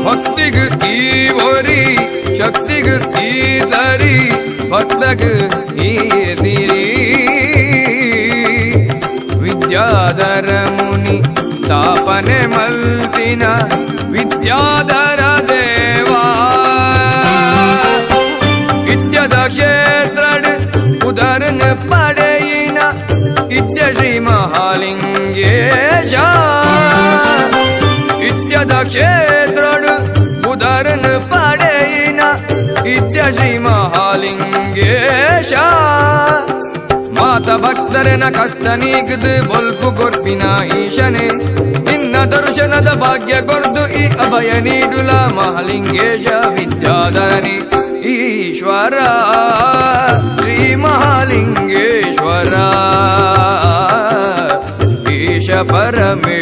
ಭಕ್ತಿಗ್ ಈ ಒರಿ ಶಕ್ತಿಗ್ ಈ ಸರಿ ಭಕ್ತಗ್ ಈ ಸಿರಿ ವಿದ್ಯಾಧರ ಮುನಿ ಸ್ಥಾಪನೆ ಮಲ್ತಿನ ವಿದ್ಯಾಧರ ದೇವಾ ಇತ್ಯದ ಕ್ಷೇತ್ರಡ್ ಉದರನ್ ಪಡೆಯಿನ ಇತ್ಯ ಶ್ರೀ ಮಹಾಲಿಂಗೇಶ ಇತ್ಯದ ಕ್ಷೇತ್ರಡ್ ಉದರನ್ ಪಡೆಯಿನ ಇತ್ಯ ಶ್ರೀ ಮಹಾಲಿಂಗೇಶ ಮಾತ ಭಕ್ತರನ ಕಷ್ಟ ನೀಗದು ಬೊಲ್ಪು ಕೊರ್ಪಿನ ಈಶನೆ ನಿನ್ನ ದರ್ಶನದ ಭಾಗ್ಯ ಕೊರ್ದು ಈ ಅಭಯ ನೀಡುಲ ಮಹಾಲಿಂಗೇಶ ವಿದ್ಯಾಧರನಿ ಈಶ್ವರ ಶ್ರೀ ಮಹಾಲಿಂಗೇಶ್ವರ ಈಶ ಪರಮೇ